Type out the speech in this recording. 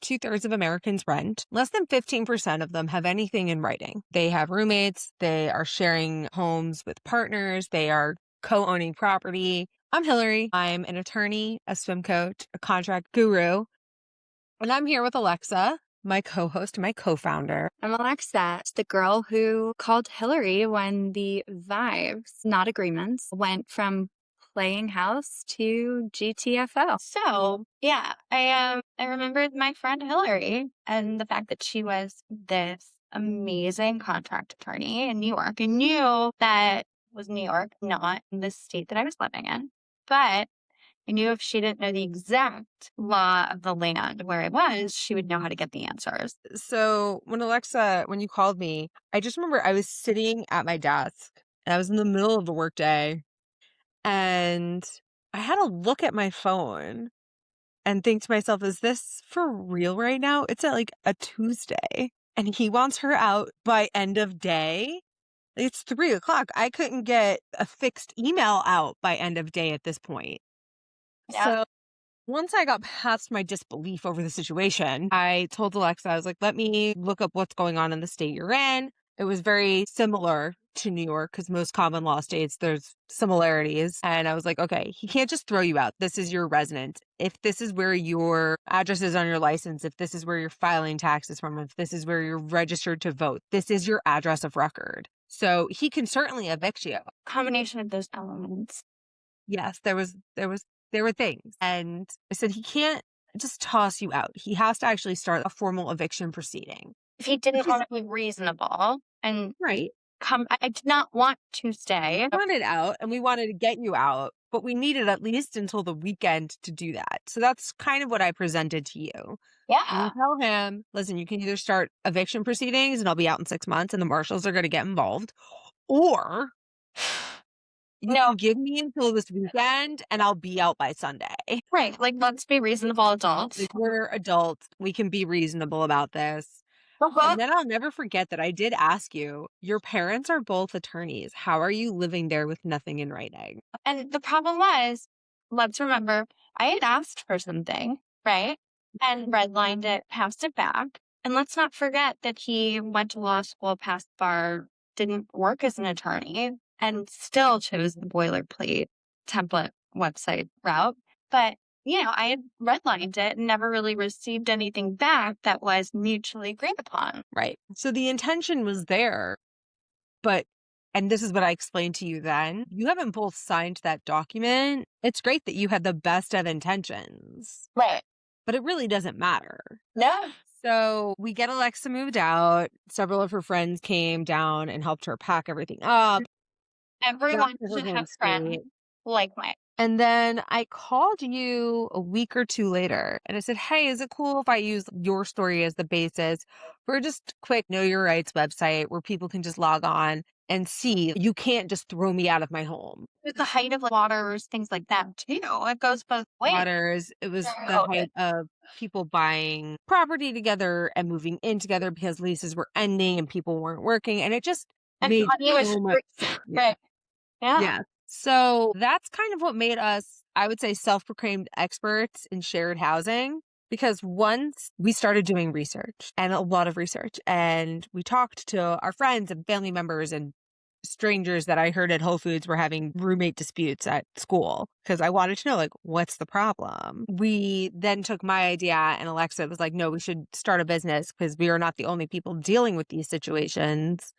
2/3 of Americans rent. Less than 15% of them have anything in writing. They have roommates. They are sharing homes with partners. They are co-owning property. I'm Hilary. I'm an attorney, a swim coach, a contract guru, and I'm here with Alexa, my co-host, my co-founder. I'm Alexa, the girl who called Hilary when the vibes, not agreements, went from playing house to GTFO. So yeah, I remembered my friend Hilary and the fact that she was this amazing contract attorney in New York. I knew that was New York, not the state that I was living in. But I knew if she didn't know the exact law of the land where I was, she would know how to get the answers. So when you called me, I just remember I was sitting at my desk and I was in the middle of the workday and I had to look at my phone and think to myself, is this for real right now? It's at like a Tuesday and he wants her out by end of day. It's 3:00. I couldn't get a fixed email out by end of day at this point. Yeah. So once I got past my disbelief over the situation, I told Alexa, I was like, let me look up what's going on in the state you're in. It was very similar to New York because most common law states, there's similarities. And I was like, okay, he can't just throw you out. This is your residence. If this is where your address is on your license, if this is where you're filing taxes from, if this is where you're registered to vote, this is your address of record. So he can certainly evict you. Combination of those elements. Yes, there were things. And I said, he can't just toss you out. He has to actually start a formal eviction proceeding. If he didn't want to be reasonable and Right. I did not want to stay. We wanted out and we wanted to get you out, but we needed at least until the weekend to do that. So that's kind of what I presented to you. Yeah. You tell him, listen, you can either start eviction proceedings and I'll be out in 6 months and the marshals are going to get involved, or you can give me until this weekend and I'll be out by Sunday. Right. Like, let's be reasonable adults. Like, we're adults. We can be reasonable about this. And then I'll never forget that I did ask you, your parents are both attorneys. How are you living there with nothing in writing? And the problem was, let's remember, I had asked for something, right? And redlined it, passed it back. And let's not forget that he went to law school, passed bar, didn't work as an attorney, and still chose the boilerplate template website route. But I had redlined it and never really received anything back that was mutually agreed upon. Right. So the intention was there, and this is what I explained to you then, you haven't both signed that document. It's great that you had the best of intentions. Right. But it really doesn't matter. No. So we get Alexa moved out. Several of her friends came down and helped her pack everything up. Everyone should have friends like mine. And then I called you a week or two later and I said, hey, is it cool if I use your story as the basis for just quick Know Your Rights website where people can just log on and see? You can't just throw me out of my home. With the height of waters, things like that too. It goes both ways. Waters. It was the height of people buying property together and moving in together because leases were ending and people weren't working. And it just made so much sense. Right. Yeah. So that's kind of what made us, I would say, self-proclaimed experts in shared housing. Because once we started doing research and a lot of research, and we talked to our friends and family members and strangers that I heard at Whole Foods were having roommate disputes at school, because I wanted to know, like, what's the problem? We then took my idea and Alexa was like, no, we should start a business because we are not the only people dealing with these situations.